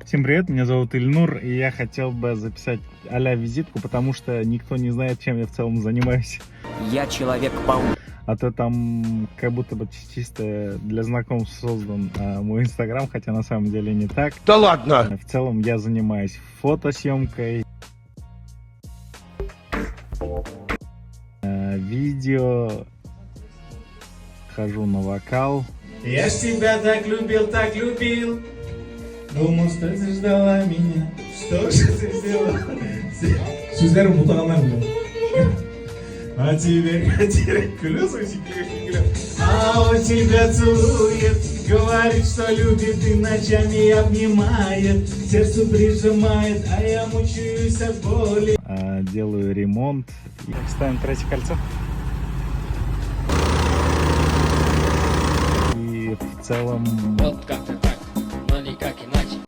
Всем привет, меня зовут Ильнур, и я хотел бы записать а-ля визитку, потому что никто не знает, чем я в целом занимаюсь. Я Человек-паук. А то там как будто бы чисто для знакомств создан мой инстаграм, хотя на самом деле не так. Да ладно! В целом я занимаюсь фотосъемкой, видео, хожу на вокал. Я ж тебя так любил. Думал, что ты ждала меня. Что же ты сделала? Sözlerim mutlağından А теперь гülüyorsun, А он тебя целует, говорит, что любит и ночами обнимает, сердцу прижимает, а я мучаюсь от боли. Делаю ремонт. Ставим третье кольцо. И в целом... Вот как-то